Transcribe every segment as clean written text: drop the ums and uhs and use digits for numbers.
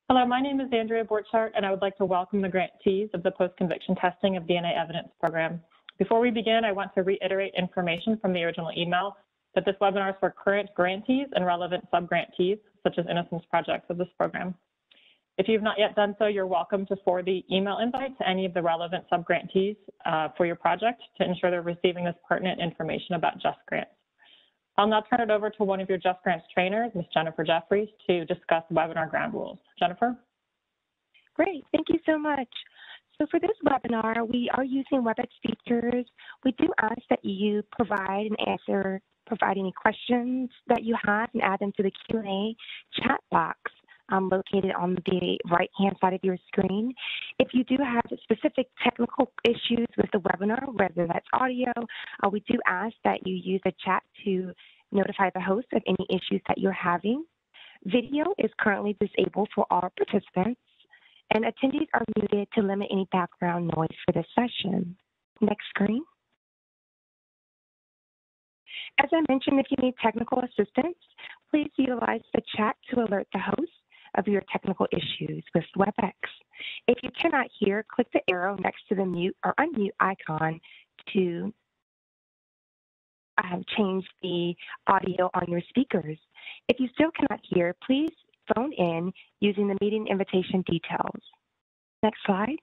Hello, my name is Andrea Borchardt, and I would like to welcome the grantees of the Post-Conviction Testing of DNA Evidence program. Before we begin, I want to reiterate information from the original email that this webinar is for current grantees and relevant sub-grantees, such as Innocence projects of this program. If you've not yet done so, you're welcome to forward the email invite to any of the relevant sub-grantees for your project to ensure they're receiving this pertinent information about JustGrants. I'll now turn it over to one of your JustGrants trainers, Ms. Jennifer Jeffries, to discuss webinar ground rules. Jennifer? Great, thank you so much. So for this webinar, we are using WebEx features. We do ask that you provide any questions that you have and add them to the Q&A chat box located on the right-hand side of your screen. If you do have specific technical issues with the webinar, whether that's audio, we do ask that you use the chat to notify the host of any issues that you're having. Video is currently disabled for all participants, and attendees are muted to limit any background noise for this session. Next screen. As I mentioned, if you need technical assistance, please utilize the chat to alert the host of your technical issues with WebEx. If you cannot hear, click the arrow next to the mute or unmute icon to change the audio on your speakers. If you still cannot hear, please phone in using the meeting invitation details. Next slide.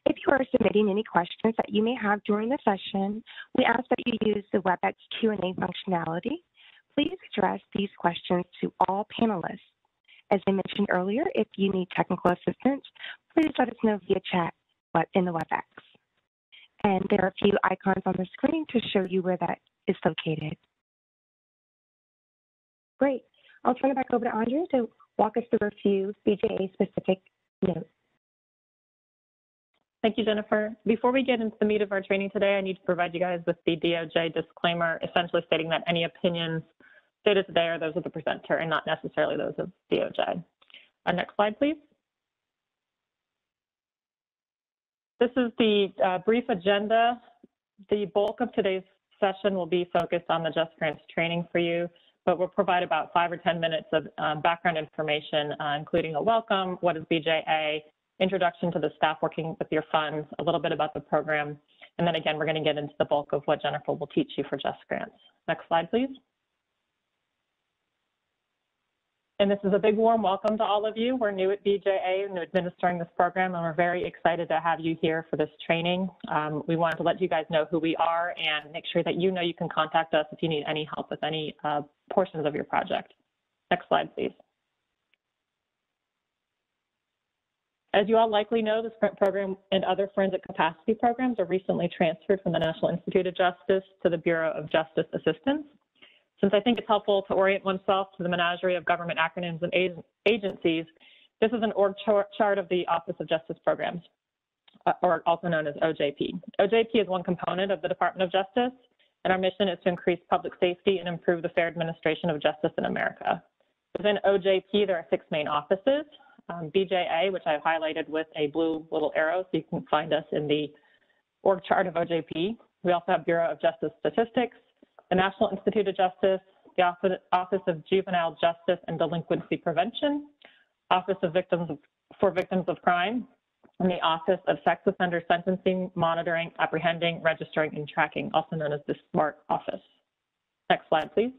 If you are submitting any questions that you may have during the session, we ask that you use the WebEx Q&A functionality. Please address these questions to all panelists. As I mentioned earlier, if you need technical assistance, please let us know via chat in the WebEx. And there are a few icons on the screen to show you where that is located. Great. I'll turn it back over to Andrea to walk us through a few BJA-specific notes. Thank you, Jennifer. Before we get into the meat of our training today, I need to provide you guys with the DOJ disclaimer, essentially stating that any opinions stated today are those of the presenter and not necessarily those of DOJ. Next slide, please. This is the brief agenda. The bulk of today's session will be focused on the JustGrants training for you, but we'll provide about 5 or 10 minutes of background information, including a welcome, what is BJA, introduction to the staff working with your funds, a little bit about the program, and then again, we're going to get into the bulk of what Jennifer will teach you for JustGrants. Next slide, please. And this is a big warm welcome to all of you. We're new at BJA and administering this program, and we're very excited to have you here for this training. We wanted to let you guys know who we are and make sure that you know you can contact us if you need any help with any portions of your project. Next slide, please. As you all likely know, the SPRINT program and other forensic capacity programs are recently transferred from the National Institute of Justice to the Bureau of Justice Assistance. Since I think it's helpful to orient oneself to the menagerie of government acronyms and agencies, this is an org chart of the Office of Justice Programs, or also known as OJP. OJP is one component of the Department of Justice, and our mission is to increase public safety and improve the fair administration of justice in America. Within OJP, there are 6 main offices. BJA, which I've highlighted with a blue little arrow, so you can find us in the org chart of OJP. We also have Bureau of Justice Statistics, the National Institute of Justice, the Office of Juvenile Justice and Delinquency Prevention, Office of for Victims of Crime, and the Office of Sex Offender Sentencing, Monitoring, Apprehending, Registering, and Tracking, also known as the SMART Office. Next slide, please.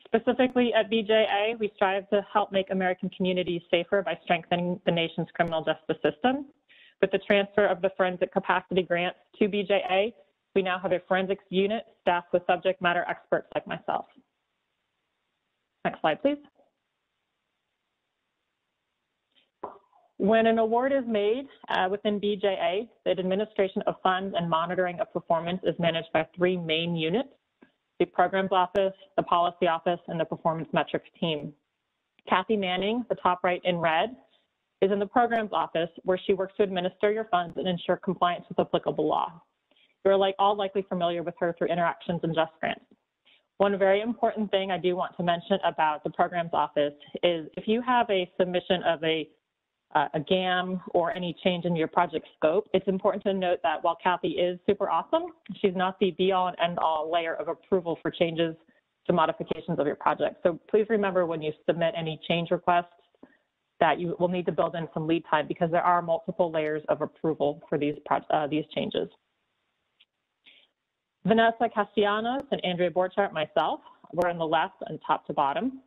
Specifically at BJA, we strive to help make American communities safer by strengthening the nation's criminal justice system. With the transfer of the forensic capacity grants to BJA, we now have a forensics unit staffed with subject matter experts like myself. Next slide, please. When an award is made within BJA, the administration of funds and monitoring of performance is managed by 3 main units: the Programs Office, the Policy Office, and the Performance Metrics team. Kathy Manning, the top right in red, is in the Programs Office, where she works to administer your funds and ensure compliance with applicable law. You're all likely familiar with her through interactions in JustGrants. One very important thing I do want to mention about the Programs Office is if you have a submission of a GAM or any change in your project scope, it's important to note that while Kathy is super awesome, she's not the be-all and end-all layer of approval for changes to modifications of your project. So please remember when you submit any change requests that you will need to build in some lead time because there are multiple layers of approval for these changes. Vanessa Castellanos and Andrea Borchardt, myself, we're on the left and top to bottom.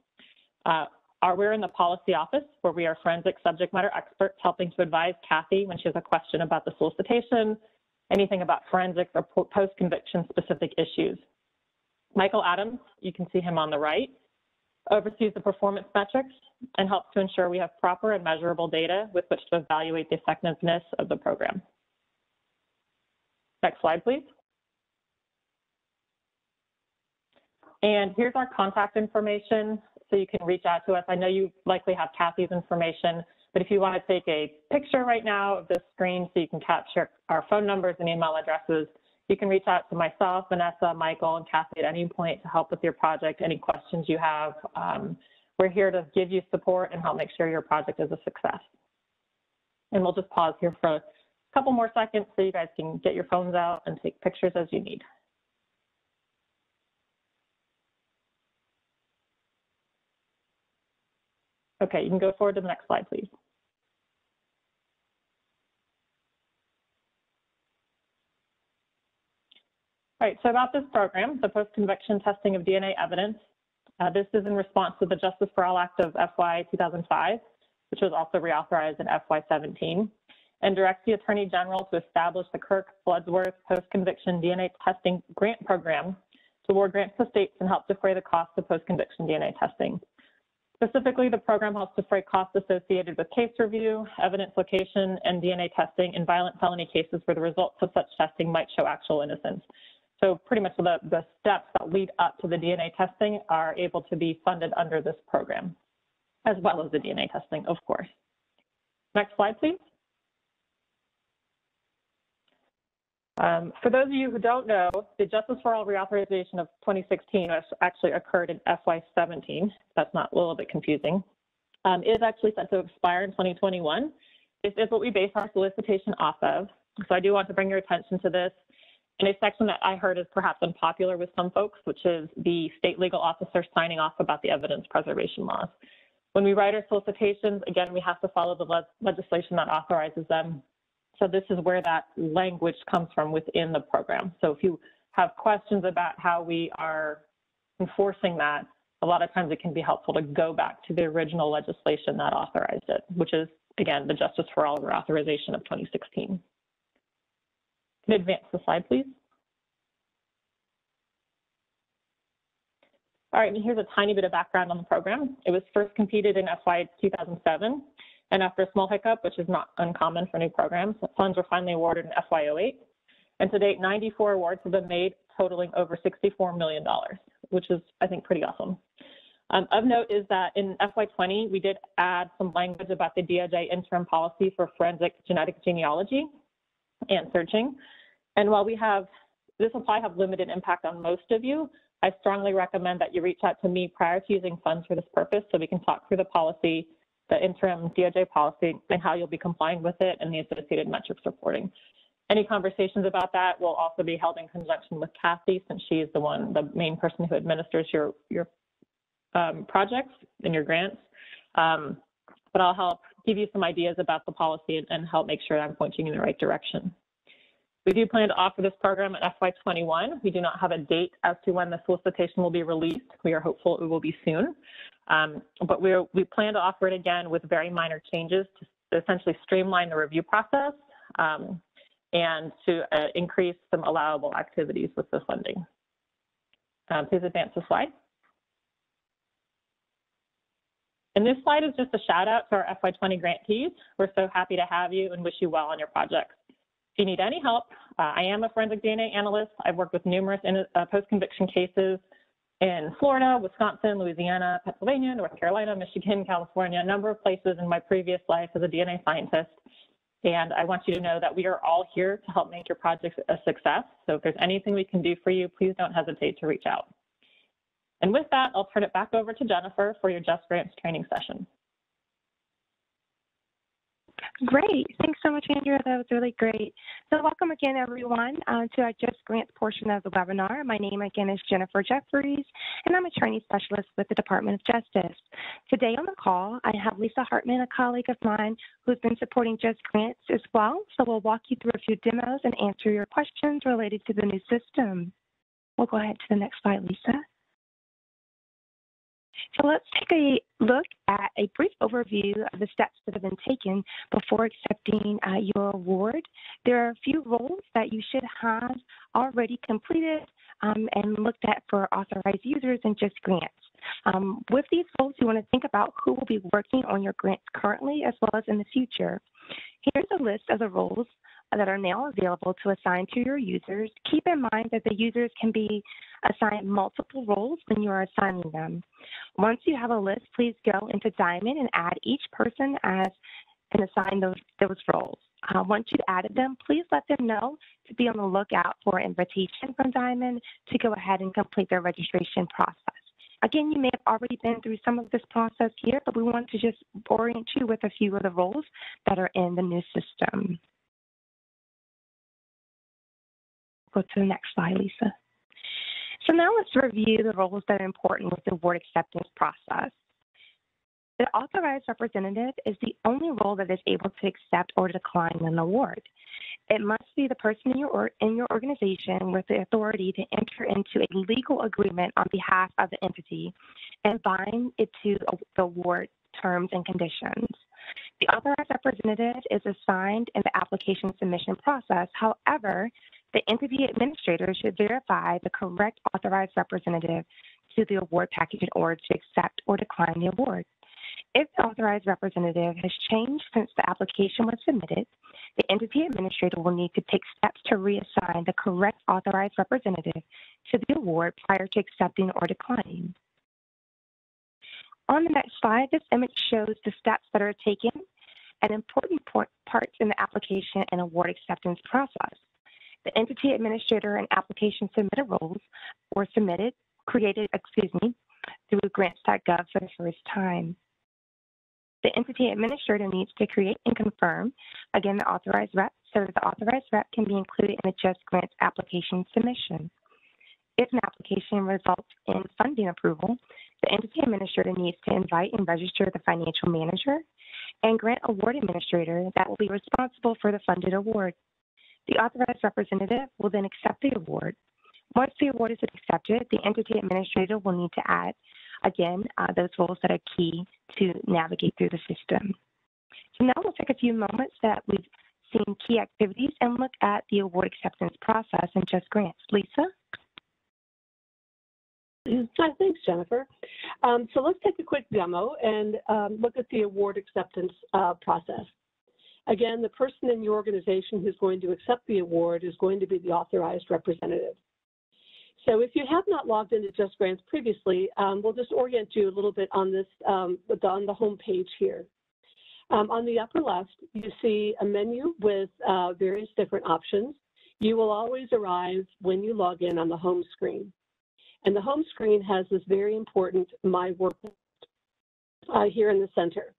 We're in the policy office where we are forensic subject matter experts helping to advise Kathy when she has a question about the solicitation, anything about forensics or post-conviction specific issues. Michael Adams, you can see him on the right, oversees the performance metrics and helps to ensure we have proper and measurable data with which to evaluate the effectiveness of the program. Next slide, please. And here's our contact information, so you can reach out to us. I know you likely have Kathy's information, but if you want to take a picture right now of this screen so you can capture our phone numbers and email addresses, you can reach out to myself, Vanessa, Michael, and Kathy at any point to help with your project, any questions you have. We're here to give you support and help make sure your project is a success. And we'll just pause here for a couple more seconds so you guys can get your phones out and take pictures as you need. Okay, you can go forward to the next slide, please. All right, so about this program, the post-conviction testing of DNA evidence, this is in response to the Justice for All Act of FY 2005, which was also reauthorized in FY17, and directs the Attorney General to establish the Kirk-Bloodsworth post-conviction DNA testing grant program to award grants to states and help defray the costs of post-conviction DNA testing. Specifically, the program helps defray costs associated with case review, evidence location, and DNA testing in violent felony cases where the results of such testing might show actual innocence. So pretty much the steps that lead up to the DNA testing are able to be funded under this program, as well as the DNA testing, of course. Next slide, please. For those of you who don't know, the Justice for All reauthorization of 2016 actually occurred in FY17. That's not a little bit confusing. It is actually set to expire in 2021. This is what we base our solicitation off of. So I do want to bring your attention to this in a section that I heard is perhaps unpopular with some folks, which is the state legal officer signing off about the evidence preservation laws. When we write our solicitations, again, we have to follow the legislation that authorizes them. So this is where that language comes from within the program. So if you have questions about how we are enforcing that, a lot of times it can be helpful to go back to the original legislation that authorized it, which is, again, the Justice for All reauthorization of 2016. Can you advance the slide, please? All right, and here's a tiny bit of background on the program. It was first competed in FY 2007. And after a small hiccup, which is not uncommon for new programs, funds were finally awarded in FY08. And to date, 94 awards have been made, totaling over $64 million, which is, I think, pretty awesome. Of note is that in FY20, we did add some language about the DOJ interim policy for forensic genetic genealogy and searching. And while this will probably have limited impact on most of you, I strongly recommend that you reach out to me prior to using funds for this purpose so we can talk through the policy, the interim DOJ policy, and how you'll be complying with it and the associated metrics reporting. Any conversations about that will also be held in conjunction with Kathy, since she is the main person who administers your projects and your grants. But I'll help give you some ideas about the policy and help make sure I'm pointing in the right direction. We do plan to offer this program at FY21. We do not have a date as to when the solicitation will be released. We are hopeful it will be soon. But we plan to offer it again with very minor changes to essentially streamline the review process and to increase some allowable activities with the funding. Please advance the slide. And this slide is just a shout out to our FY20 grantees. We're so happy to have you and wish you well on your projects. If you need any help, I am a forensic DNA analyst. I've worked with numerous post-conviction cases in Florida, Wisconsin, Louisiana, Pennsylvania, North Carolina, Michigan, California, a number of places in my previous life as a DNA scientist. And I want you to know that we are all here to help make your project a success. So if there's anything we can do for you, please don't hesitate to reach out. And with that, I'll turn it back over to Jennifer for your JustGrants training session. Great. Thanks so much, Andrea. That was really great. So welcome again, everyone, to our Just Grants portion of the webinar. My name, again, is Jennifer Jeffries, and I'm a training specialist with the Department of Justice. Today on the call, I have Lisa Hartman, a colleague of mine who's been supporting Just Grants as well. So we'll walk you through a few demos and answer your questions related to the new system. We'll go ahead to the next slide, Lisa. So let's take a look at a brief overview of the steps that have been taken before accepting your award. There are a few roles that you should have already completed and looked at for authorized users and JustGrants. With these roles, you want to think about who will be working on your grants currently as well as in the future. Here's a list of the roles that are now available to assign to your users. Keep in mind that the users can be assigned multiple roles when you are assigning them. Once you have a list, please go into Diamond and add each person as and assign those roles. Once you've added them, please let them know to be on the lookout for an invitation from Diamond to go ahead and complete their registration process. Again, you may have already been through some of this process here, but we want to just orient you with a few of the roles that are in the new system. Go to the next slide, Lisa. So now let's review the roles that are important with the award acceptance process. The authorized representative is the only role that is able to accept or decline an award. It must be the person in your organization with the authority to enter into a legal agreement on behalf of the entity and bind it to the award terms and conditions. The authorized representative is assigned in the application submission process. However, the entity administrator should verify the correct authorized representative to the award package in order to accept or decline the award. If the authorized representative has changed since the application was submitted, the entity administrator will need to take steps to reassign the correct authorized representative to the award prior to accepting or declining. On the next slide, this image shows the steps that are taken and important parts in the application and award acceptance process. The entity administrator and application submitter roles were created through grants.gov for the first time. The entity administrator needs to create and confirm, again, the authorized rep, so that the authorized rep can be included in the JustGrants application submission. If an application results in funding approval, the entity administrator needs to invite and register the financial manager and grant award administrator that will be responsible for the funded award. The authorized representative will then accept the award. Once the award is accepted, the entity administrator will need to add, again, those roles that are key to navigate through the system. So now we'll take a few moments that we've seen key activities and look at the award acceptance process in JustGrants. Lisa? Hi, thanks, Jennifer. So let's take a quick demo and look at the award acceptance process. Again, the person in your organization who's going to accept the award is going to be the authorized representative. So if you have not logged into JustGrants previously, we'll just orient you a little bit on this, on the home page here. On the upper left, you see a menu with various different options. You will always arrive when you log in on the home screen. And the home screen has this very important My Work list here in the center.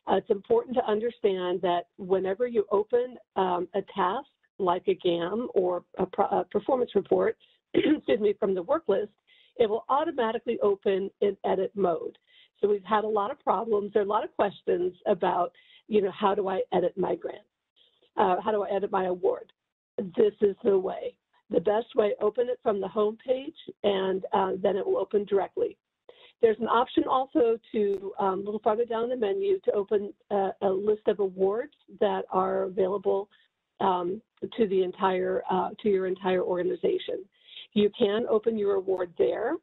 It's important to understand that whenever you open a task like a GAM or a performance report, excuse me, from the work list, it will automatically open in edit mode. So we've had a lot of problems. There are a lot of questions about, how do I edit my grant? How do I edit my award? This is the way. The best way, open it from the home page, and then it will open directly. There's an option also to, a little farther down the menu, to open a list of awards that are available to your entire organization. You can open your award there,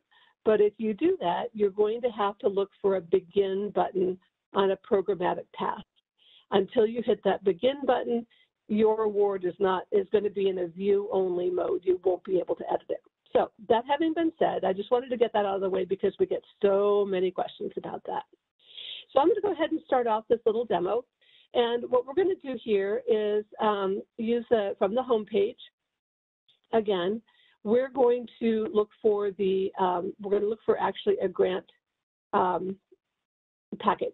but if you do that, you're going to have to look for a begin button on a programmatic task. Until you hit that begin button, your award is going to be in a view-only mode. You won't be able to edit it. So that having been said, I just wanted to get that out of the way because we get so many questions about that. So I'm going to go ahead and start off this little demo. And what we're going to do here is use from the home page. Again, we're going to look for actually a grant package.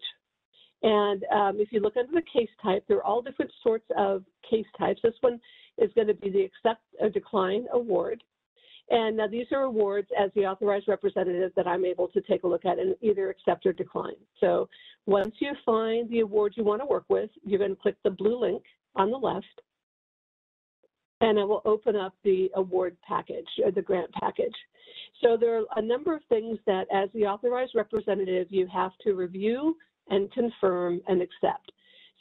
And if you look under the case type, there are all different sorts of case types. This one is going to be the accept or decline award. And now these are awards as the authorized representative that I'm able to take a look at and either accept or decline. So once you find the award you want to work with, you're going to click the blue link on the left, and it will open up the award package or the grant package. So there are a number of things that as the authorized representative you have to review and confirm and accept.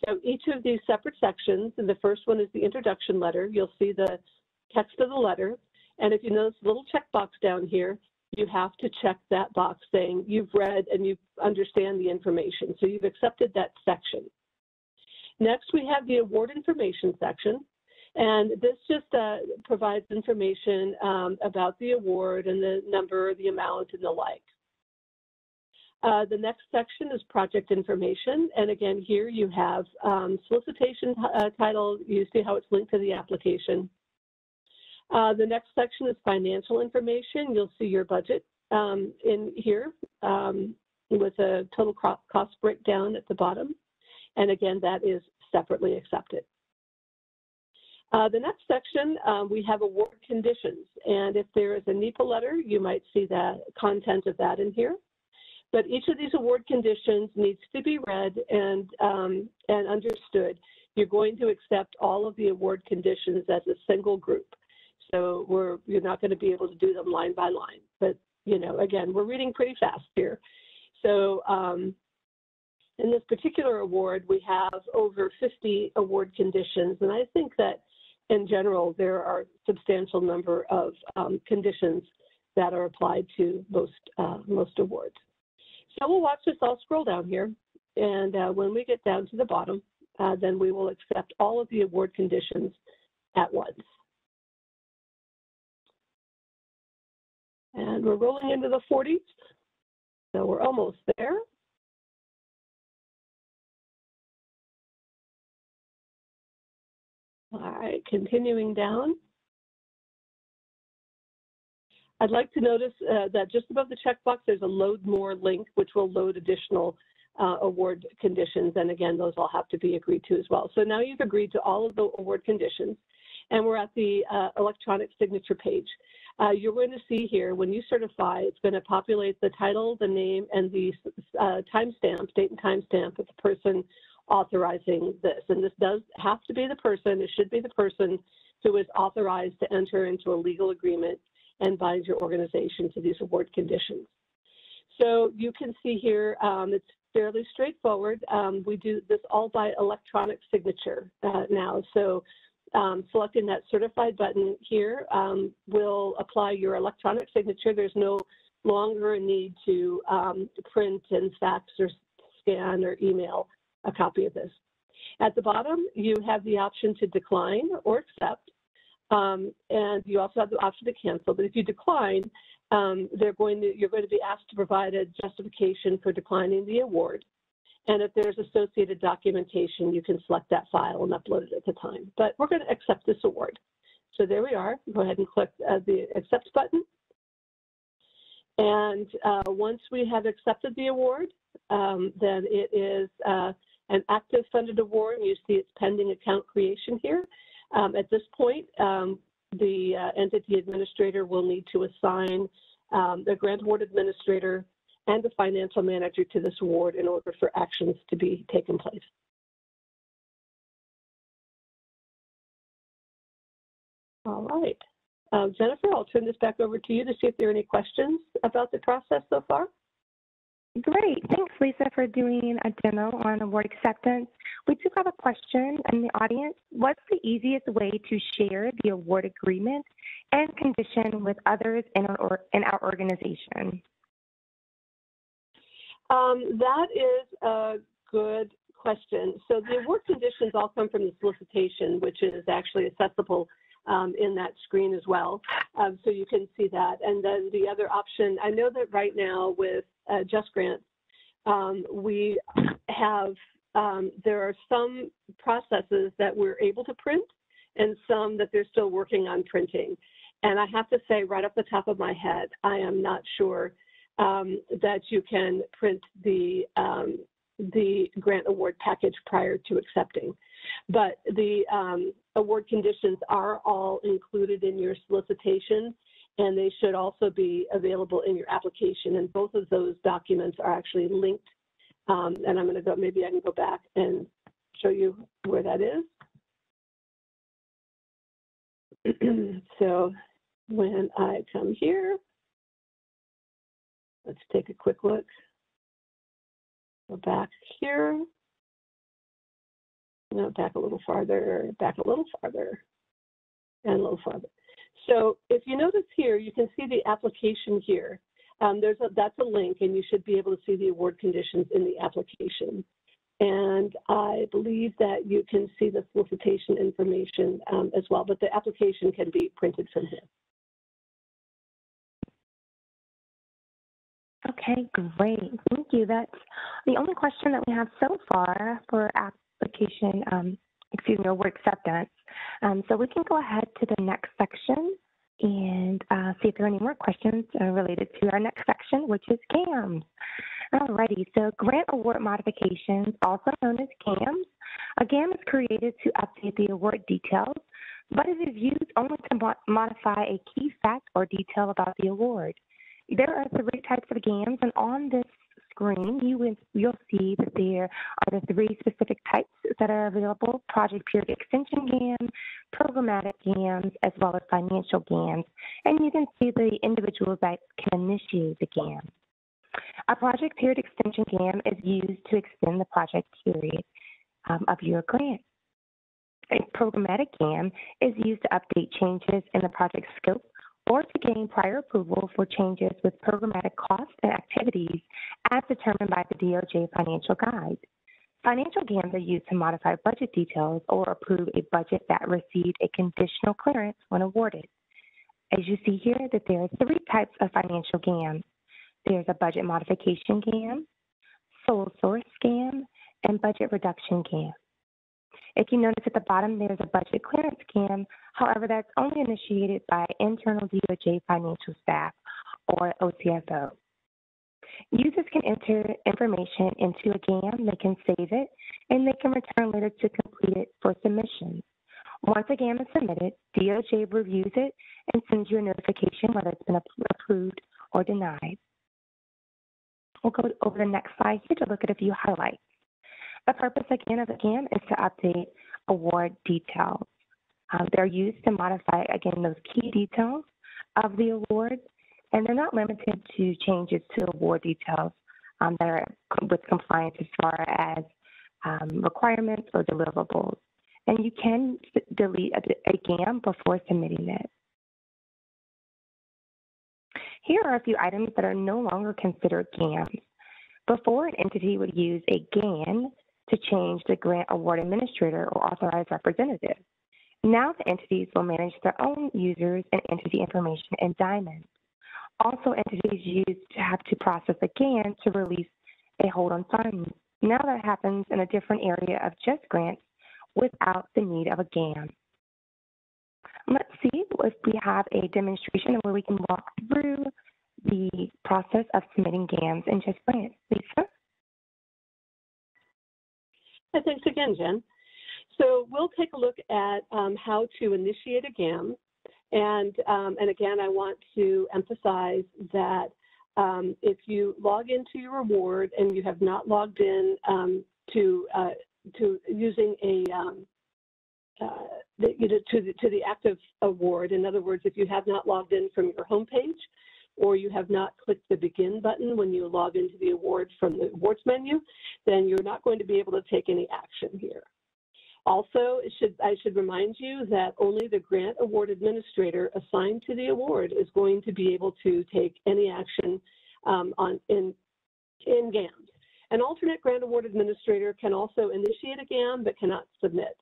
So each of these separate sections, and the first one is the introduction letter. You'll see the text of the letter. And if you notice the little checkbox down here, you have to check that box saying you've read and you understand the information. So you've accepted that section. Next, we have the award information section. And this just provides information about the award and the number, the amount, and the like. The next section is project information. And again, here you have solicitation title. You see how it's linked to the application. The next section is financial information. You'll see your budget in here with a total cost breakdown at the bottom. And again, that is separately accepted. The next section, we have award conditions. And if there is a NEPA letter, you might see the content of that in here. But each of these award conditions needs to be read and understood. You're going to accept all of the award conditions as a single group. So you're not going to be able to do them line by line. But, you know, again, we're reading pretty fast here. So in this particular award, we have over 50 award conditions. And I think that in general, there are a substantial number of conditions that are applied to most awards. So we'll watch this all scroll down here. And when we get down to the bottom, then we will accept all of the award conditions at once. And we're rolling into the 40s, so we're almost there. All right, continuing down. I'd like to notice that just above the checkbox, there's a load more link, which will load additional award conditions. And again, those all have to be agreed to as well. So now you've agreed to all of the award conditions, and we're at the electronic signature page. You're going to see here, when you certify, it's going to populate the title, the name, and the timestamp, date and timestamp of the person authorizing this. And this does have to be the person, it should be the person who is authorized to enter into a legal agreement and bind your organization to these award conditions. So you can see here, it's fairly straightforward. We do this all by electronic signature now. So selecting that certified button here will apply your electronic signature. There's no longer a need to print and fax or scan or email a copy of this. At the bottom, you have the option to decline or accept, and you also have the option to cancel. But if you decline, you're going to be asked to provide a justification for declining the award. And if there's associated documentation, you can select that file and upload it at the time. But we're going to accept this award. So there we are. Go ahead and click the accept button. And once we have accepted the award, then it is an active funded award. You see it's pending account creation here. At this point, the entity administrator will need to assign the grant award administrator and the financial manager to this award in order for actions to be taken place. All right. Jennifer, I'll turn this back over to you to see if there are any questions about the process so far. Great. Thanks, Lisa, for doing a demo on award acceptance. We do have a question in the audience. What's the easiest way to share the award agreement and condition with others in our organization? That is a good question. So the award conditions all come from the solicitation, which is actually accessible in that screen as well. So you can see that. And then the other option, I know that right now with JustGrants, we have, there are some processes that we're able to print and some that they're still working on printing. And I have to say right off the top of my head, I am not sure that you can print the the grant award package prior to accepting. But the award conditions are all included in your solicitation, and they should also be available in your application. And both of those documents are actually linked. And I'm going to go, maybe I can go back and show you where that is. So when I come here, let's take a quick look. Go back here. No, back a little farther, back a little farther, and a little farther. So if you notice here, you can see the application here. That's a link, and you should be able to see the award conditions in the application. And I believe that you can see the solicitation information as well, but the application can be printed from here. Okay, great. Thank you. That's the only question that we have so far for application, award acceptance. So we can go ahead to the next section and see if there are any more questions related to our next section, which is GAMs. Alrighty, so grant award modifications, also known as GAMs. A GAM is created to update the award details, but it is used only to modify a key fact or detail about the award. There are 3 types of GAMs, and on this screen, you'll see that there are the 3 specific types that are available: project period extension GAM, programmatic GAMs, as well as financial GAMs. And you can see the individuals that can initiate the GAM. A project period extension GAM is used to extend the project period of your grant. A programmatic GAM is used to update changes in the project scope or to gain prior approval for changes with programmatic costs and activities as determined by the DOJ Financial Guide. Financial GAMs are used to modify budget details or approve a budget that received a conditional clearance when awarded. As you see here, that there are 3 types of financial GAMs. There's a budget modification GAM, sole source GAM, and budget reduction GAM. If you notice at the bottom, there's a budget clearance GAM. However, that's only initiated by internal DOJ financial staff or OCFO. Users can enter information into a GAM, they can save it, and they can return later to complete it for submission. Once a GAM is submitted, DOJ reviews it and sends you a notification whether it's been approved or denied. We'll go over the next slide here to look at a few highlights. The purpose, again, of a GAM is to update award details. They're used to modify, again, those key details of the award, and they're not limited to changes to award details that are with compliance as far as requirements or deliverables. And you can delete a GAM before submitting it. Here are a few items that are no longer considered GAMs. Before, an entity would use a GAN to change the grant award administrator or authorized representative. Now the entities will manage their own users and entity information in Diamond. Also, entities have to process a GAN to release a hold on funds. Now that happens in a different area of JustGrants without the need of a GAN. Let's see if we have a demonstration where we can walk through the process of submitting GAMs in JustGrants. Lisa? Thanks again, Jen. So we'll take a look at how to initiate a GAM. And again, I want to emphasize that if you log into your award and you have not logged in to using a to the active award, in other words, if you have not logged in from your homepage, or you have not clicked the begin button when you log into the award from the awards menu, then you're not going to be able to take any action here. Also, I should remind you that only the grant award administrator assigned to the award is going to be able to take any action in GAMs. An alternate grant award administrator can also initiate a GAM but cannot submit.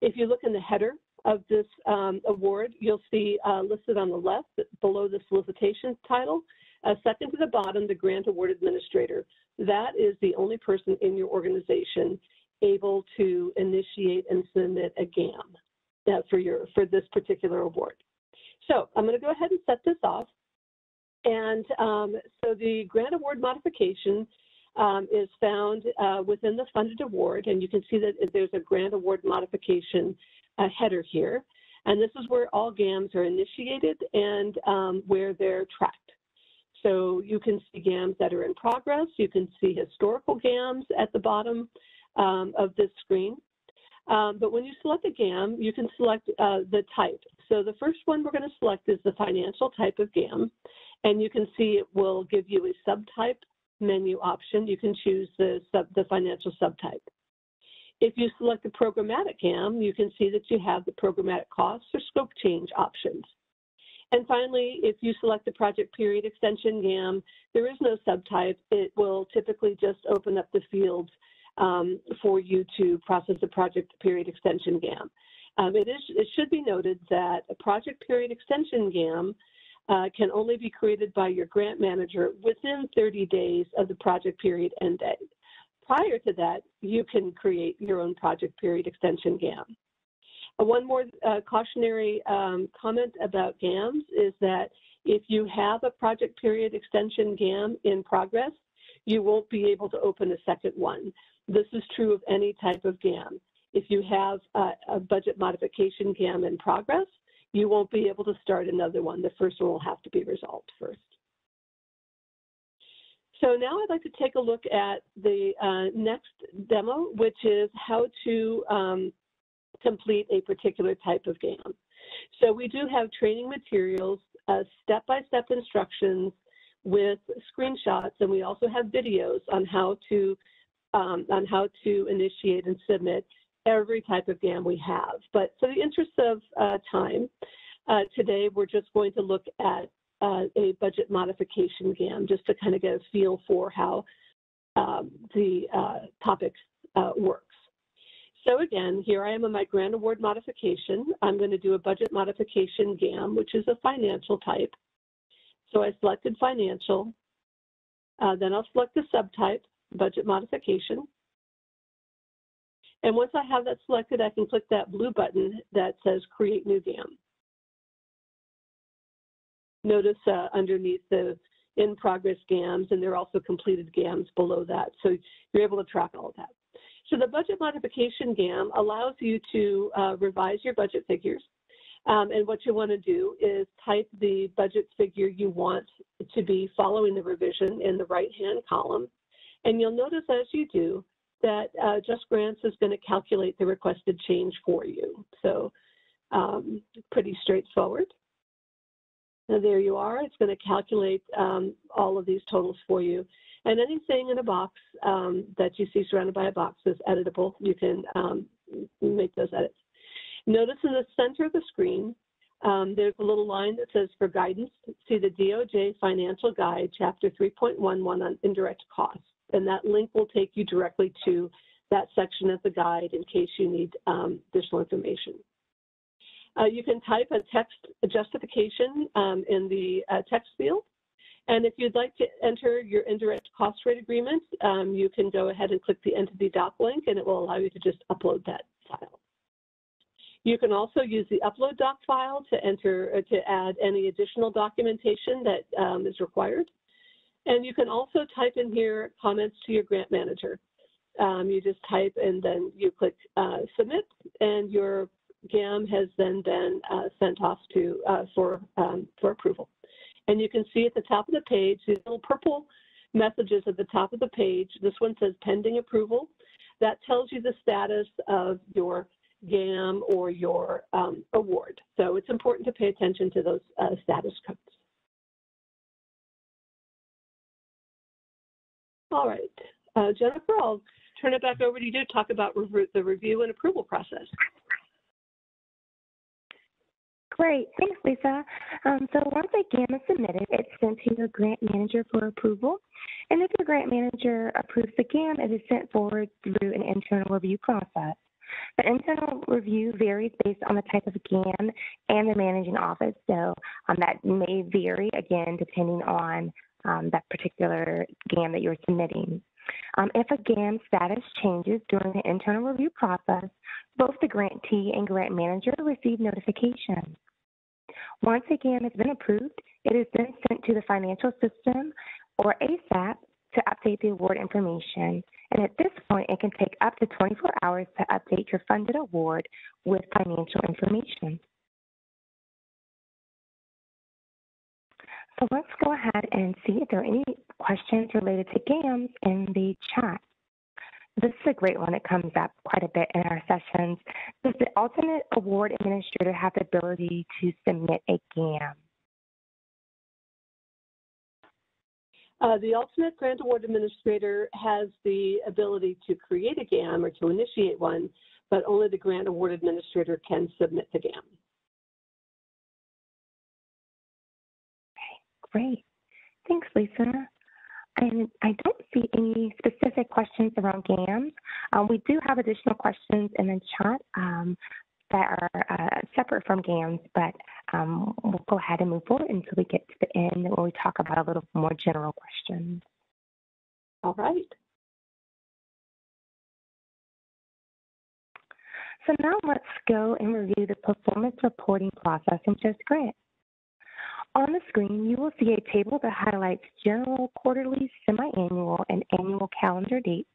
If you look in the header of this award, you'll see listed on the left below the solicitation title, second to the bottom, the grant award administrator. That is the only person in your organization able to initiate and submit a GAM for this particular award. So I'm going to go ahead and set this off. And so the grant award modification is found within the funded award, and you can see that there's a grant award modification header here. And this is where all GAMs are initiated and where they're tracked. So you can see GAMs that are in progress. You can see historical GAMs at the bottom of this screen. But when you select a GAM, you can select the type. So the first one we're going to select is the financial type of GAM. And you can see it will give you a subtype menu option. You can choose the financial subtype. If you select a programmatic GAM, you can see that you have the programmatic costs or scope change options. And finally, if you select the project period extension GAM, there is no subtype. It will typically just open up the fields for you to process the project period extension GAM. It should be noted that a project period extension GAM can only be created by your grant manager within 30 days of the project period end date. Prior to that, you can create your own project period extension GAM. One more cautionary comment about GAMs is that if you have a project period extension GAM in progress, you won't be able to open a second one. This is true of any type of GAM. If you have a budget modification GAM in progress, you won't be able to start another one. The first one will have to be resolved first. So now I'd like to take a look at the next demo, which is how to complete a particular type of GAM. So we do have training materials, step-by-step instructions with screenshots, and we also have videos on how to initiate and submit every type of GAM we have. But for the interest of time, today we're just going to look at a budget modification GAM, just to kind of get a feel for how the topic works. So again, here I am in my grant award modification. I'm going to do a budget modification GAM, which is a financial type. So I selected financial. Then I'll select the subtype, budget modification. And once I have that selected, I can click that blue button that says Create New GAM. Notice underneath the in-progress GAMs, and there are also completed GAMs below that. So you're able to track all of that. So the budget modification GAM allows you to revise your budget figures. And what you want to do is type the budget figure you want to be following the revision in the right-hand column. And you'll notice as you do that JustGrants is going to calculate the requested change for you. So pretty straightforward. Now there you are. It's going to calculate all of these totals for you. And anything in a box that you see surrounded by a box is editable. You can make those edits. Notice in the center of the screen, there's a little line that says for guidance, see the DOJ Financial Guide, Chapter 3.11 on indirect costs. And that link will take you directly to that section of the guide in case you need additional information. You can type a text justification in the text field. And if you'd like to enter your indirect cost rate agreement, you can go ahead and click the Entity Doc link, and it will allow you to just upload that file. You can also use the Upload Doc file to add any additional documentation that is required. And you can also type in here comments to your grant manager. You just type and then you click Submit, and your GAM has then been sent off to for approval. And you can see at the top of the page, these little purple messages at the top of the page. This one says pending approval. That tells you the status of your GAM or your award. So it's important to pay attention to those status codes. All right, Jennifer, I'll turn it back over to you to talk about the review and approval process. Great, thanks, Lisa. So once a GAM is submitted, it's sent to your grant manager for approval. And if your grant manager approves the GAM, it is sent forward through an internal review process. The internal review varies based on the type of GAM and the managing office. So that may vary, again, depending on that particular GAM that you're submitting. If a GAM status changes during the internal review process, both the grantee and grant manager receive notification. Once a GAM has been approved, it is then sent to the financial system or ASAP to update the award information. And at this point, it can take up to 24 hours to update your funded award with financial information. So let's go ahead and see if there are any questions related to GAMs in the chat. This is a great one. It comes up quite a bit in our sessions. Does the alternate award administrator have the ability to submit a GAM? The alternate grant award administrator has the ability to create a GAM or to initiate one, but only the grant award administrator can submit the GAM. Okay, great. Thanks, Lisa. And I don't see any specific questions around GAMs. We do have additional questions in the chat that are separate from GAMs, but we'll go ahead and move forward until we get to the end where we talk about a little more general questions. All right. So now let's go and review the performance reporting process in JustGrants. On the screen, you will see a table that highlights general, quarterly, semi-annual, and annual calendar dates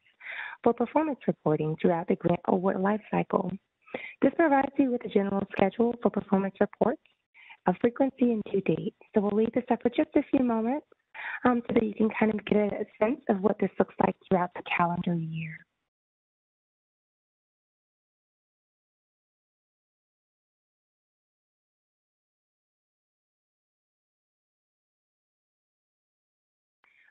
for performance reporting throughout the grant award lifecycle. This provides you with a general schedule for performance reports, a frequency, and due date. So we'll leave this up for just a few moments so that you can kind of get a sense of what this looks like throughout the calendar year.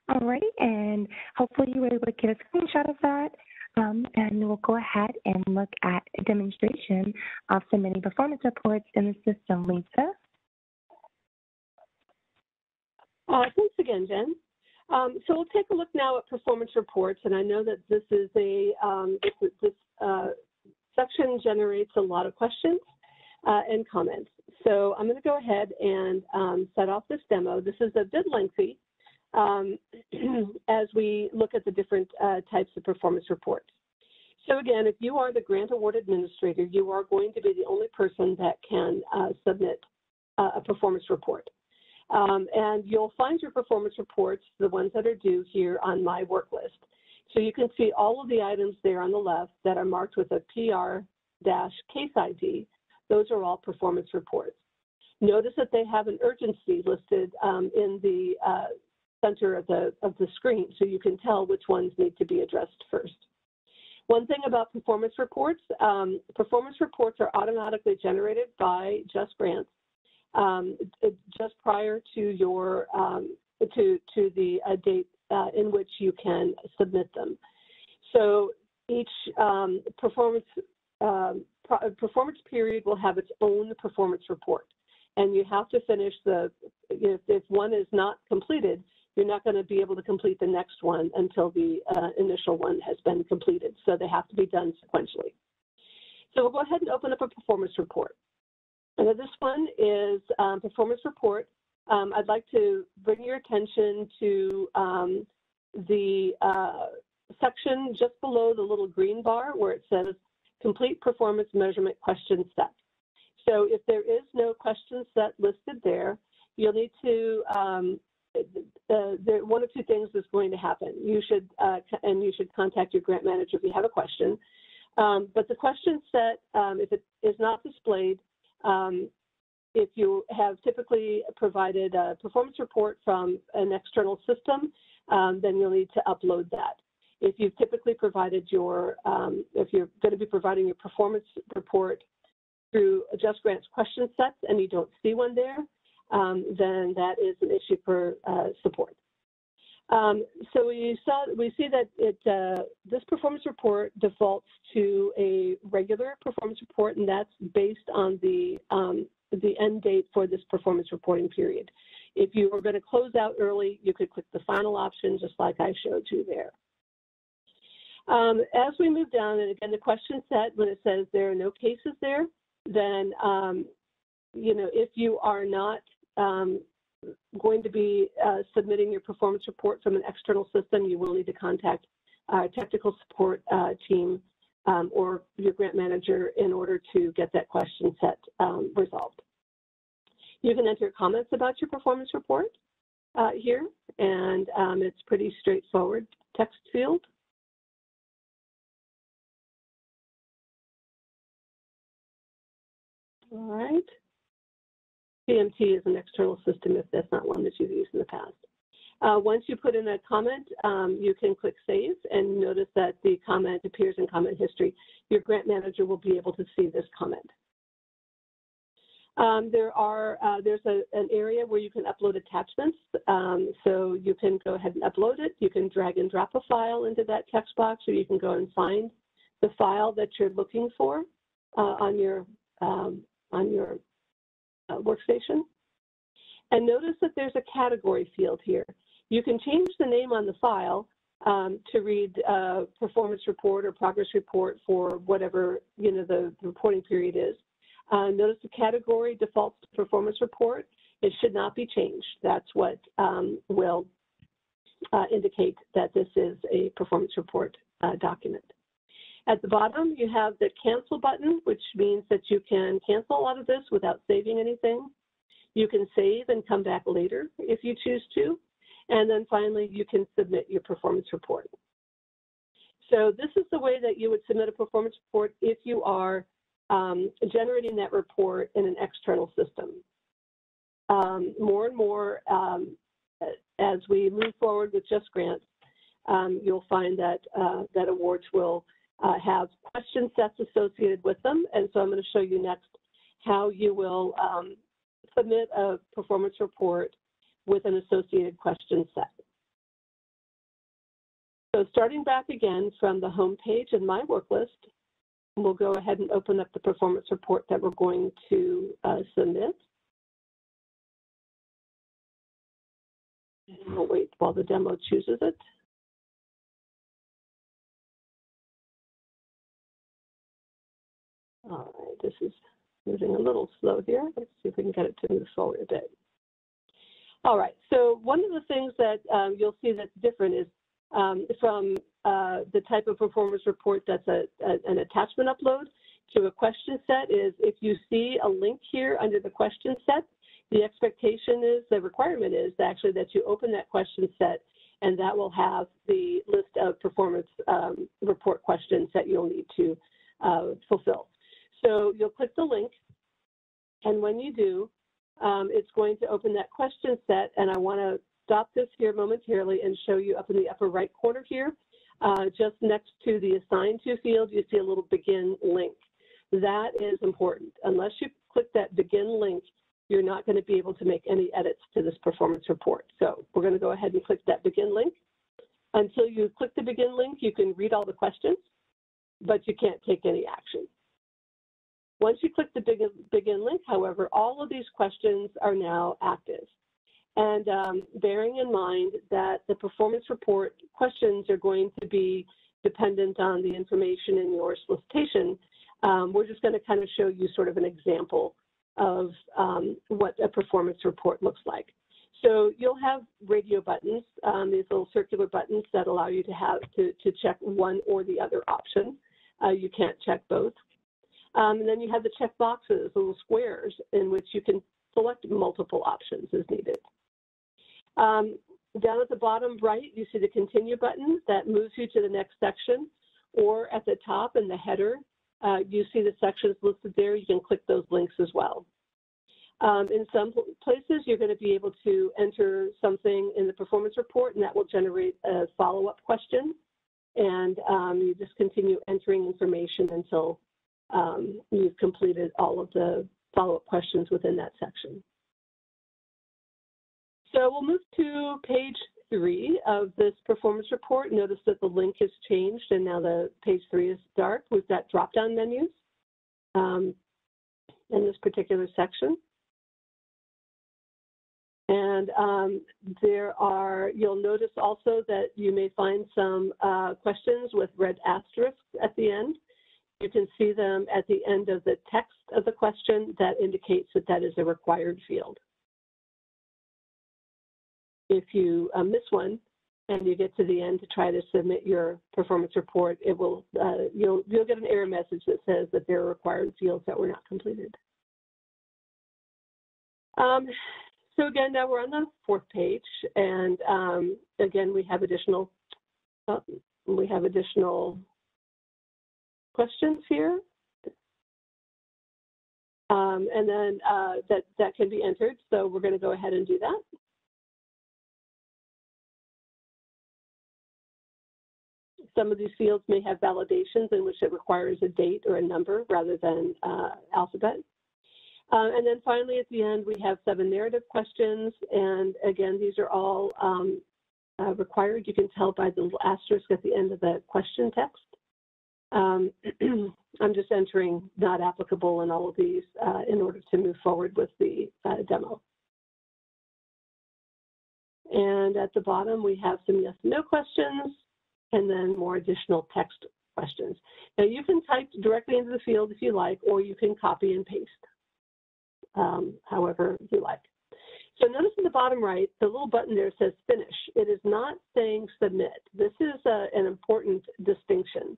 Alrighty, and hopefully you were able to get a screenshot of that, and we'll go ahead and look at a demonstration of submitting performance reports in the system. Lisa? Thanks again, Jen. So we'll take a look now at performance reports, and I know that this is this section generates a lot of questions and comments. So I'm going to go ahead and set off this demo. This is a bit lengthy. As we look at the different types of performance reports. So again, if you are the grant award administrator, you are going to be the only person that can submit a performance report. And you'll find your performance reports, the ones that are due, here on my work list. So you can see all of the items there on the left that are marked with a PR-case ID. Those are all performance reports. Notice that they have an urgency listed in the center of the screen, so you can tell which ones need to be addressed first. One thing about performance reports are automatically generated by JustGrants just prior to your to the date in which you can submit them. So each performance period will have its own performance report, and you have to finish if one is not completed, you're not going to be able to complete the next one until the initial one has been completed. So they have to be done sequentially. So we'll go ahead and open up a performance report. And this one is performance report. I'd like to bring your attention to the section just below the little green bar where it says complete performance measurement question set. So if there is no question set listed there, you'll need to one of two things is going to happen. You should contact your grant manager if you have a question. But the question set, if it is not displayed, if you have typically provided a performance report from an external system, then you'll need to upload that. If you've typically provided your, if you're going to be providing your performance report through JustGrants question sets and you don't see one there, then that is an issue for support. So we see that this performance report defaults to a regular performance report, and that's based on the end date for this performance reporting period. If you were going to close out early, you could click the final option, just like I showed you there. As we move down, and again, the question set, when it says there are no cases there, then if you are not going to be submitting your performance report from an external system, you will need to contact our technical support team or your grant manager in order to get that question set resolved. You can enter comments about your performance report. here, and it's pretty straightforward text field. All right. PMT is an external system if that's not one that you've used in the past. Once you put in a comment, you can click Save, and notice that the comment appears in comment history. Your grant manager will be able to see this comment. There's an area where you can upload attachments, so you can go ahead and upload it. You can drag and drop a file into that text box, or you can go and find the file that you're looking for on your workstation. And notice that there's a category field here. You can change the name on the file to read performance report or progress report for whatever the reporting period is. Notice the category defaults to performance report. It should not be changed. That's what will indicate that this is a performance report document. At the bottom, you have the cancel button, which means that you can cancel a lot of this without saving anything. You can save and come back later if you choose to. And then finally, you can submit your performance report. So this is the way that you would submit a performance report if you are generating that report in an external system. More and more, as we move forward with JustGrants, you'll find that that awards will have question sets associated with them. And so I'm going to show you next how you will submit a performance report with an associated question set. So starting back again from the home page in my work list, we'll go ahead and open up the performance report that we're going to submit. And we'll wait while the demo chooses it. All right, this is moving a little slow here. Let's see if we can get it to move forward a bit. All right, so one of the things that you'll see that's different is from the type of performance report that's an attachment upload to a question set is if you see a link here under the question set, the expectation is, the requirement is actually that you open that question set, and that will have the list of performance report questions that you'll need to fulfill. So you'll click the link, and when you do, it's going to open that question set, and I want to stop this here momentarily and show you up in the upper right corner here, just next to the Assign To field, you see a little Begin link. That is important. Unless you click that Begin link, you're not going to be able to make any edits to this performance report. So we're going to go ahead and click that Begin link. Until you click the Begin link, you can read all the questions, but you can't take any action. Once you click the Begin link, however, all of these questions are now active. And bearing in mind that the performance report questions are going to be dependent on the information in your solicitation, we're just going to kind of show you sort of an example of what a performance report looks like. So you'll have radio buttons, these little circular buttons that allow you to check one or the other option. You can't check both. And then you have the check boxes, little squares, in which you can select multiple options as needed. Down at the bottom right, you see the Continue button that moves you to the next section, or at the top in the header, you see the sections listed there. You can click those links as well. In some places, you're going to be able to enter something in the performance report, and that will generate a follow-up question. And you just continue entering information until you've completed all of the follow-up questions within that section. So we'll move to page 3 of this performance report. Notice that the link has changed, and now the page 3 is dark. We've got drop-down menus in this particular section. And you'll notice also that you may find some questions with red asterisks at the end. You can see them at the end of the text of the question that indicates that that is a required field. If you miss one and you get to the end to try to submit your performance report, it will you'll get an error message that says that there are required fields that were not completed. So again, now we're on the 4th page, and again, we have additional questions here, and then that can be entered. So we're going to go ahead and do that. Some of these fields may have validations in which it requires a date or a number rather than alphabet. And then finally, at the end, we have 7 narrative questions. And again, these are all required. You can tell by the little asterisk at the end of the question text. I'm just entering not applicable in all of these in order to move forward with the demo. And at the bottom, we have some yes and no questions, and then more additional text questions. Now, you can type directly into the field if you like, or you can copy and paste, however you like. So notice in the bottom right, the little button there says finish. It is not saying submit. This is an important distinction.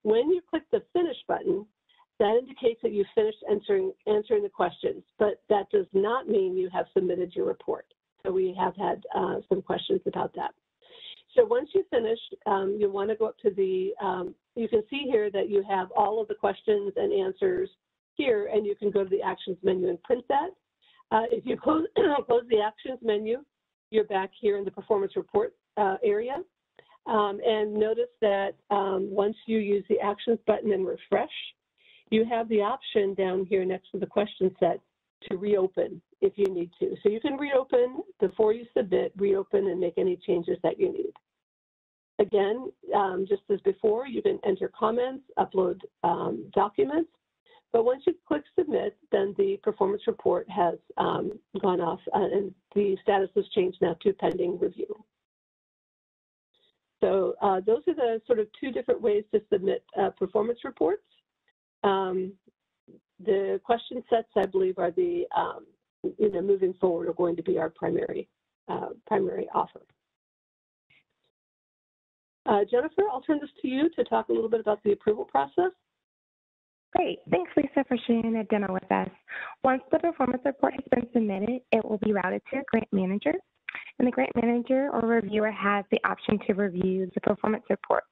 When you click the finish button, that indicates that you've finished answering the questions, but that does not mean you have submitted your report. So we have had some questions about that. So once you finish, you want to go up to the, you can see here that you have all of the questions and answers here, and you can go to the actions menu and print that. If you close the actions menu, you're back here in the performance report area. And notice that once you use the actions button and refresh, you have the option down here next to the question set to reopen if you need to. So you can reopen before you submit, reopen and make any changes that you need. Again, just as before, you can enter comments, upload documents, but once you click submit, then the performance report has gone off and the status has changed now to pending review. So those are the sort of 2 different ways to submit performance reports. The question sets, I believe, are the, moving forward are going to be our primary offer. Jennifer, I'll turn this to you to talk a little bit about the approval process. Great. Thanks, Lisa, for sharing that demo with us. Once the performance report has been submitted, it will be routed to a grant manager, and the grant manager or reviewer has the option to review the performance report.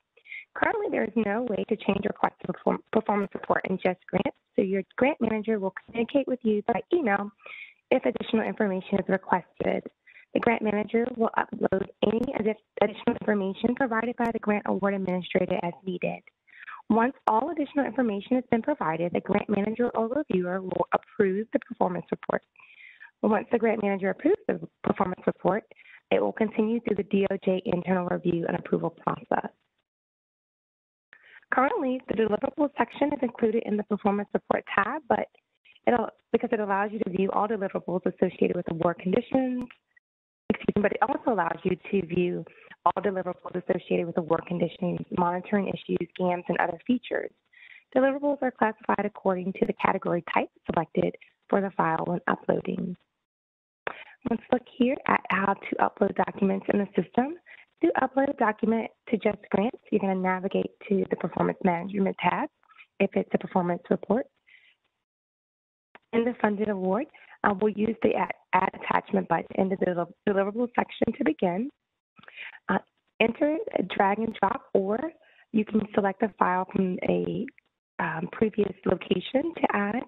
Currently, there is no way to change or request a performance report in JustGrants, so your grant manager will communicate with you by email if additional information is requested. The grant manager will upload any additional information provided by the grant award administrator as needed. Once all additional information has been provided, the grant manager or reviewer will approve the performance report. Once the grant manager approves the performance report, it will continue through the DOJ internal review and approval process. Currently, the Deliverables section is included in the Performance Report tab, but because it allows you to view all deliverables associated with award conditions, but it also allows you to view all deliverables associated with award conditions, monitoring issues, GAMs, and other features. Deliverables are classified according to the category type selected for the file when uploading. Let's look here at how to upload documents in the system. To upload a document to JustGrants, you're going to navigate to the Performance Management tab if it's a performance report. In the funded award, we'll use the Add Attachment button in the Deliverables section to begin. Enter a drag and drop, or you can select a file from a previous location to add.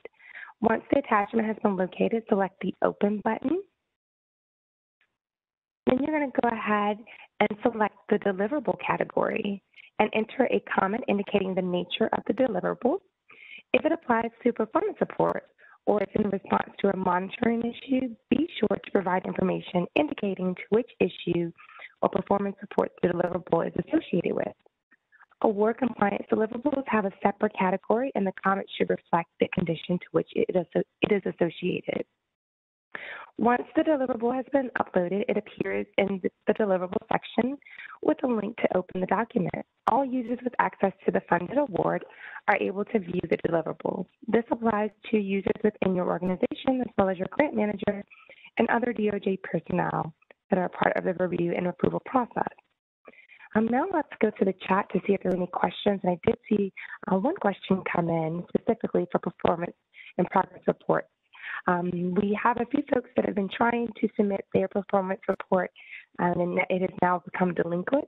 Once the attachment has been located, select the Open button. Then you're going to go ahead and select the deliverable category and enter a comment indicating the nature of the deliverable. If it applies to a performance report or it's in response to a monitoring issue, be sure to provide information indicating to which issue or performance report the deliverable is associated with. Award compliance deliverables have a separate category, and the comment should reflect the condition to which it is associated. Once the deliverable has been uploaded, it appears in the deliverable section with a link to open the document. All users with access to the funded award are able to view the deliverables. This applies to users within your organization as well as your grant manager and other DOJ personnel that are part of the review and approval process. Now let's go to the chat to see if there are any questions. And I did see one question come in specifically for performance and progress reports. We have a few folks that have been trying to submit their performance report, and it has now become delinquent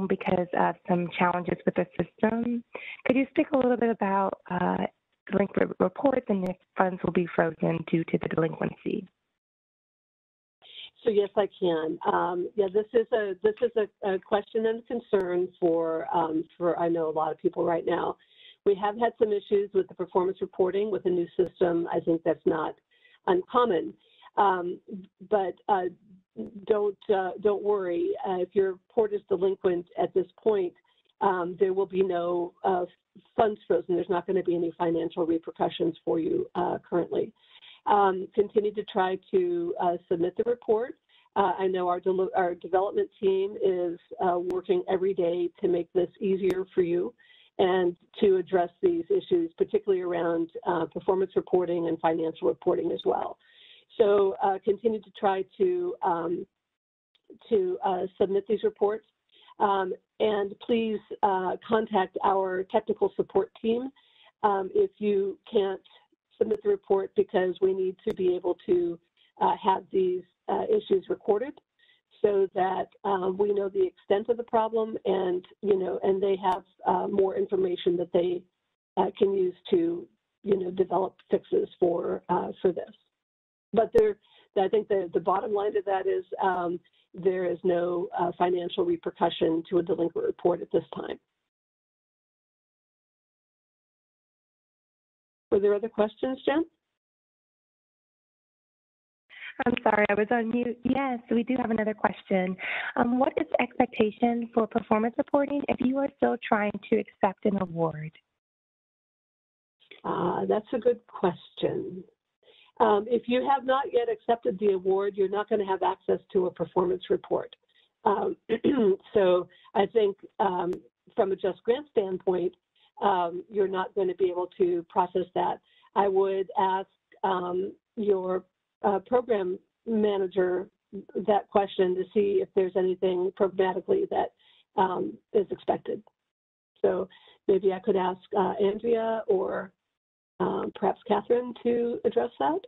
because of some challenges with the system. Could you speak a little bit about delinquent reports and if funds will be frozen due to the delinquency? So yes, I can. Yeah, this is a question and concern for I know a lot of people right now. We have had some issues with the performance reporting with the new system. I think that's not uncommon, but don't worry. If your report is delinquent at this point, there will be no funds frozen. There's not going to be any financial repercussions for you currently. Continue to try to submit the report. I know our development team is working every day to make this easier for you and to address these issues, particularly around performance reporting and financial reporting as well. So continue to try to submit these reports. And please contact our technical support team if you can't submit the report, because we need to be able to have these issues recorded so that we know the extent of the problem, and and they have more information that they can use to develop fixes for this. But I think the bottom line to that is there is no financial repercussion to a delinquent report at this time. Were there other questions, Jen? I'm sorry, I was on mute. Yes, we do have another question. What is the expectation for performance reporting if you are still trying to accept an award? That's a good question. If you have not yet accepted the award, you're not going to have access to a performance report. So I think from a JustGrants standpoint, you're not going to be able to process that. I would ask your program manager that question to see if there's anything programmatically that is expected. So maybe I could ask Andrea or perhaps Catherine to address that.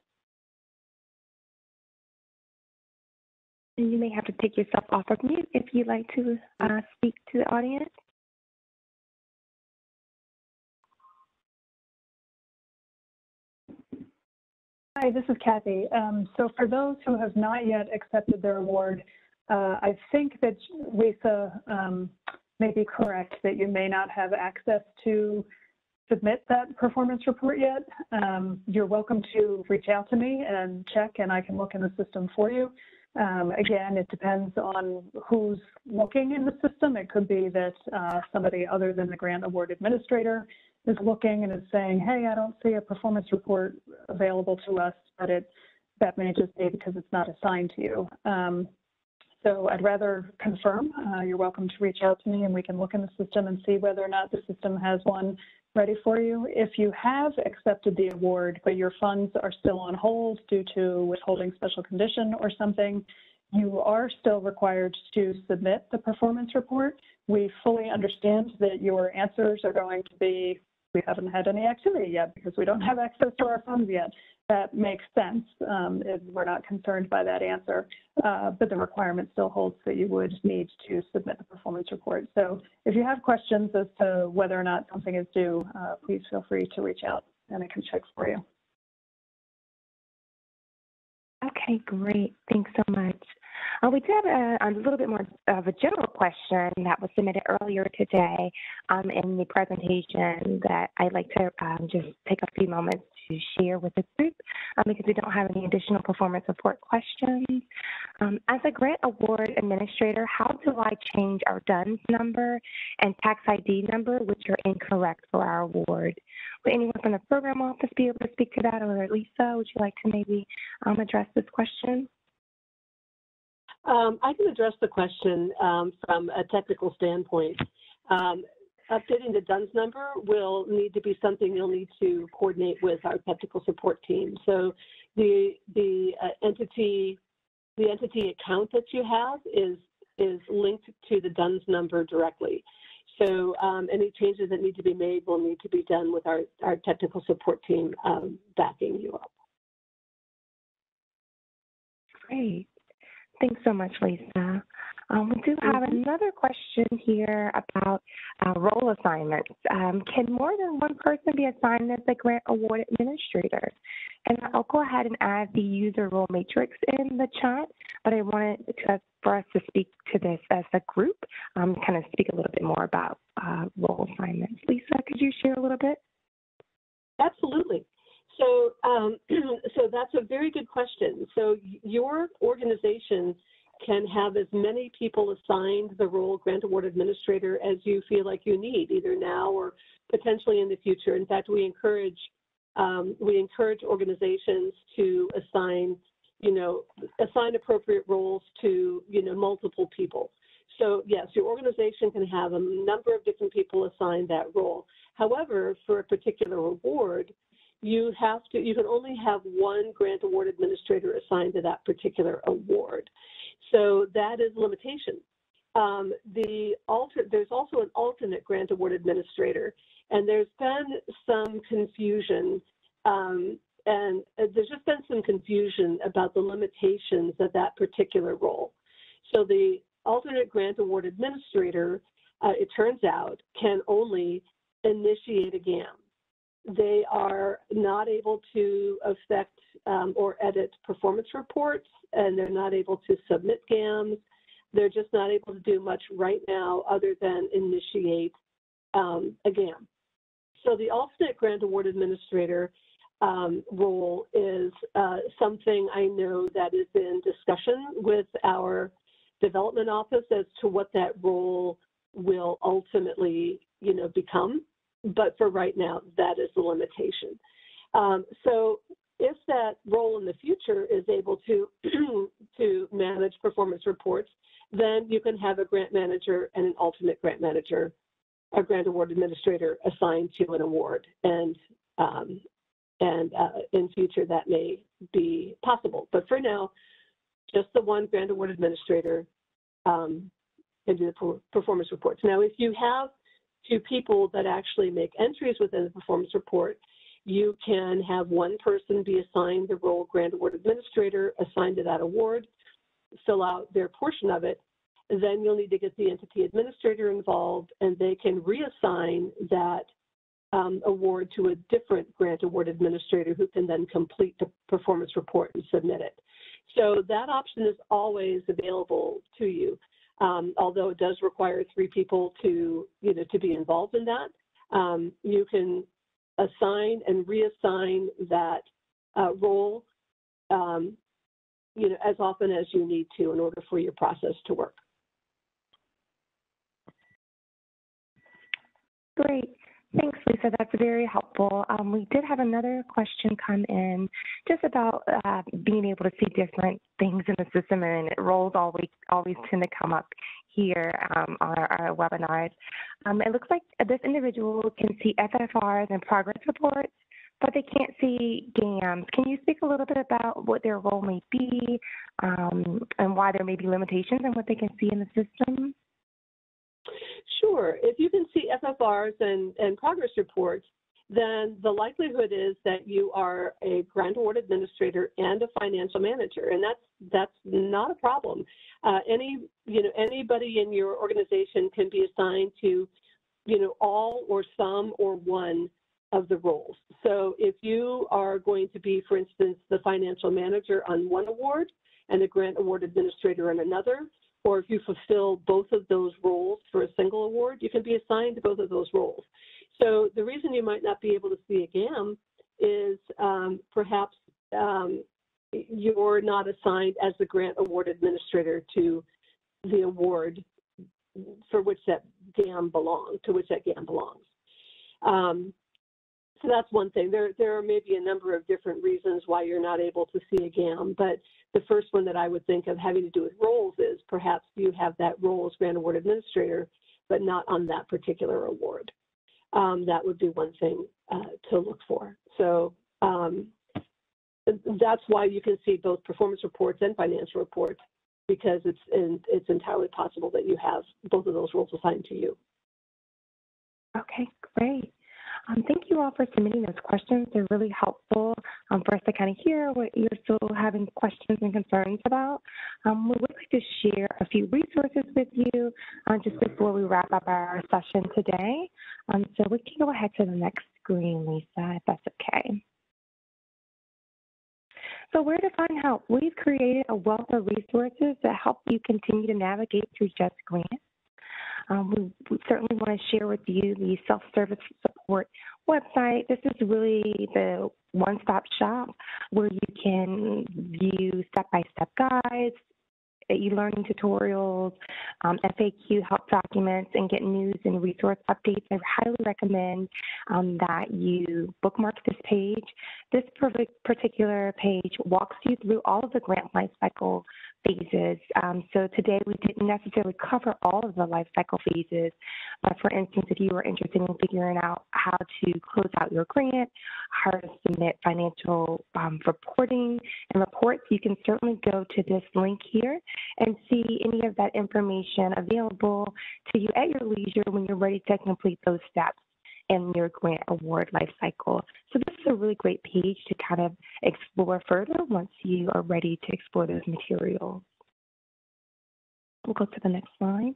And you may have to take yourself off of mute if you'd like to speak to the audience. Hi, this is Kathy. So for those who have not yet accepted their award, I think that Lisa may be correct that you may not have access to submit that performance report yet. You're welcome to reach out to me and check, and I can look in the system for you. Again, it depends on who's looking in the system. It could be that somebody other than the grant award administrator is looking and is saying, hey, I don't see a performance report available to us, but that may just be because it's not assigned to you. So I'd rather confirm. You're welcome to reach out to me and we can look in the system and see whether or not the system has one ready for you. If you have accepted the award, but your funds are still on hold due to withholding special condition or something, you are still required to submit the performance report. We fully understand that your answers are going to be, we haven't had any activity yet because we don't have access to our funds yet. That makes sense. We're not concerned by that answer, but the requirement still holds that you would need to submit the performance report. So if you have questions as to whether or not something is due, please feel free to reach out and I can check for you. Okay, great. Thanks so much. We do have a little bit more of a general question that was submitted earlier today in the presentation that I'd like to just take a few moments to share with the group because we don't have any additional performance report questions. As a grant award administrator, how do I change our DUNS number and tax ID number, which are incorrect for our award? Would anyone from the program office be able to speak to that, or Lisa, would you like to maybe address this question? I can address the question from a technical standpoint. Updating the DUNS number will need to be something you'll need to coordinate with our technical support team. So the entity account that you have is linked to the DUNS number directly. So any changes that need to be made will need to be done with our technical support team backing you up. Great. Thanks so much, Lisa. We do have another question here about role assignments. Can more than one person be assigned as a grant award administrator? And I'll go ahead and add the user role matrix in the chat, but I wanted for us to speak to this as a group, kind of speak a little bit more about role assignments. Lisa, could you share a little bit? Absolutely. So, so that's a very good question. So your organization can have as many people assigned the role grant award administrator as you feel like you need, either now or potentially in the future. In fact, we encourage organizations to assign appropriate roles to, multiple people. So yes, your organization can have a number of different people assign that role. However, for a particular award, you can only have one grant award administrator assigned to that particular award. So that is a limitation. There's also an alternate grant award administrator, and there's been some confusion, and there's just been some confusion about the limitations of that particular role. So the alternate grant award administrator, it turns out, can only initiate a GAM. They are not able to affect or edit performance reports, and they're not able to submit GAMs. They're just not able to do much right now other than initiate a GAM. So the alternate grant award administrator role is something I know that is in discussion with our development office as to what that role will ultimately, become. But for right now, that is the limitation. So if that role in the future is able to to manage performance reports, then you can have a grant manager and an alternate grant manager, a grant award administrator assigned to an award, and in future that may be possible. But for now, just the one grant award administrator can do the performance reports. Now, if you have two people that actually make entries within the performance report, you can have one person be assigned the role grant award administrator, assigned to that award, fill out their portion of it. Then you'll need to get the entity administrator involved, and they can reassign that award to a different grant award administrator who can then complete the performance report and submit it. So that option is always available to you. Although it does require 3 people to be involved in that, you can assign and reassign that role, as often as you need to in order for your process to work. Great. Thanks, Lisa. That's very helpful. We did have another question come in just about being able to see different things in the system, and roles always tend to come up here on our webinars. It looks like this individual can see FFRs and progress reports, but they can't see GAMs. Can you speak a little bit about what their role may be and why there may be limitations in what they can see in the system? Sure. If you can see FFRs and progress reports, then the likelihood is that you are a grant award administrator and a financial manager, and that's not a problem. Anybody in your organization can be assigned to, all or some or one of the roles. So if you are going to be, for instance, the financial manager on one award and the grant award administrator on another, or if you fulfill both of those roles for a single award, you can be assigned to both of those roles. So the reason you might not be able to see a GAM is perhaps you're not assigned as the grant award administrator to the award for which that GAM belongs, So that's one thing. There are maybe a number of different reasons why you're not able to see a GAM, but the first one that I would think of having to do with roles is perhaps you have that role as grant award administrator, but not on that particular award. That would be one thing to look for. So that's why you can see both performance reports and financial reports, because it's entirely possible that you have both of those roles assigned to you. Okay, great. Thank you all for submitting those questions. They're really helpful for us to kind of hear what you're still having questions and concerns about. We would like to share a few resources with you just before we wrap up our session today. So we can go ahead to the next screen, Lisa, if that's okay. So where to find help? We've created a wealth of resources that help you continue to navigate through JustGrants. We certainly want to share with you the self-service support website. This is really the one-stop shop where you can view step-by-step guides, e-learning tutorials, FAQ help documents, and get news and resource updates. I highly recommend that you bookmark this page. This particular page walks you through all of the grant lifecycle phases. So today we didn't necessarily cover all of the lifecycle phases. For instance, if you were interested in figuring out how to close out your grant, how to submit financial reporting and reports, you can certainly go to this link here and see any of that information available to you at your leisure when you're ready to complete those steps in your grant award lifecycle. So this is a really great page to kind of explore further once you are ready to explore those materials. We'll go to the next slide.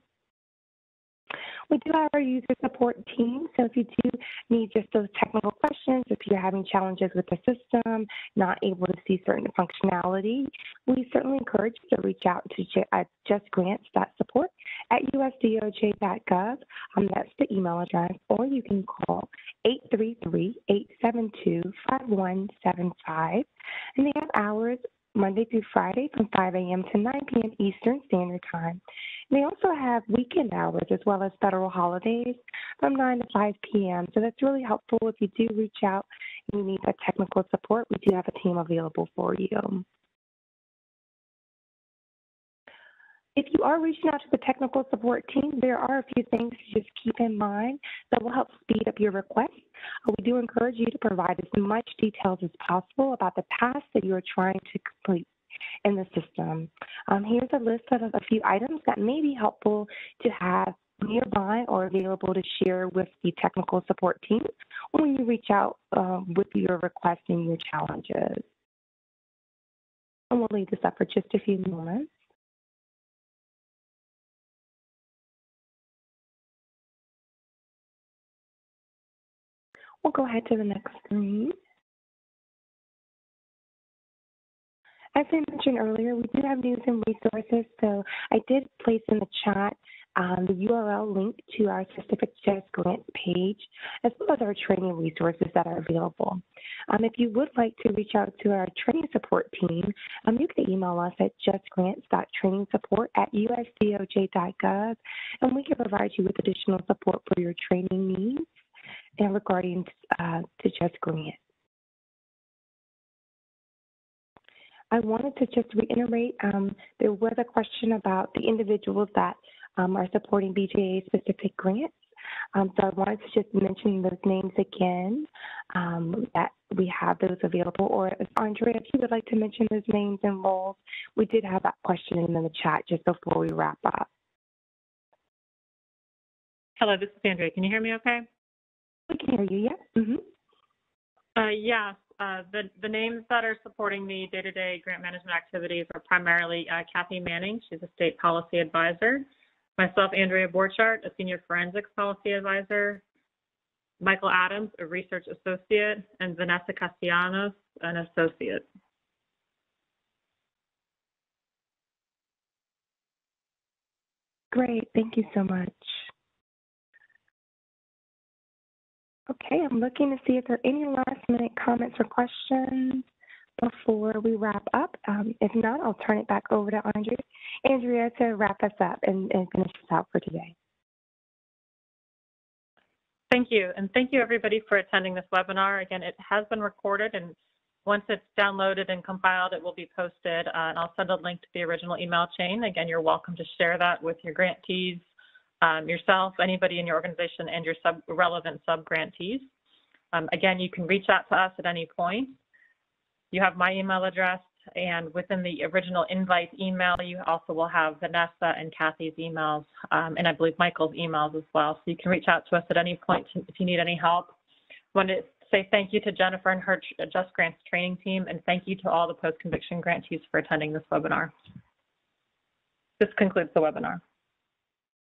We do have our user support team, so if you do need just those technical questions, if you're having challenges with the system, not able to see certain functionality, we certainly encourage you to reach out to justgrants.support@usdoj.gov. That's the email address, or you can call 833-872-5175. And they have hours Monday through Friday from 5 a.m. to 9 p.m. Eastern Standard Time. And they also have weekend hours as well as federal holidays from 9 to 5 p.m. So that's really helpful if you do reach out and you need that technical support. We do have a team available for you. If you are reaching out to the technical support team, there are a few things to just keep in mind that will help speed up your request. We do encourage you to provide as much details as possible about the task that you are trying to complete in the system. Here's a list of a few items that may be helpful to have nearby or available to share with the technical support team when you reach out with your request and your challenges. And we'll leave this up for just a few moments. We'll go ahead to the next screen. As I mentioned earlier, we do have news and resources, so I did place in the chat the URL link to our specific JustGrants page, as well as our training resources that are available. If you would like to reach out to our training support team, you can email us at justgrants.trainingsupport@usdoj.gov, and we can provide you with additional support for your training needs and regarding to JustGrants. I wanted to just reiterate, there was a question about the individuals that are supporting BJA-specific grants. So I wanted to just mention those names again, that we have those available. Or Andrea, if you would like to mention those names and roles, we did have that question in the chat just before we wrap up. Hello, this is Andrea. Can you hear me okay? We can hear you, yes. Yes, the names that are supporting the day-to-day grant management activities are primarily Kathy Manning, she's a state policy advisor, myself, Andrea Borchardt, a senior forensics policy advisor, Michael Adams, a research associate, and Vanessa Castellanos, an associate. Great, thank you so much. Okay, I'm looking to see if there are any last-minute comments or questions before we wrap up. If not, I'll turn it back over to Andrea to wrap us up and finish us out for today. Thank you, and thank you everybody for attending this webinar. Again, it has been recorded, and once it's downloaded and compiled, it will be posted, and I'll send a link to the original email chain. Again, you're welcome to share that with your grantees, yourself, anybody in your organization, and your relevant sub-grantees. Again, you can reach out to us at any point. You have my email address, and within the original invite email, you also will have Vanessa and Kathy's emails, and I believe Michael's emails as well. So you can reach out to us at any point if you need any help. I want to say thank you to Jennifer and her JustGrants training team, and thank you to all the post-conviction grantees for attending this webinar. This concludes the webinar.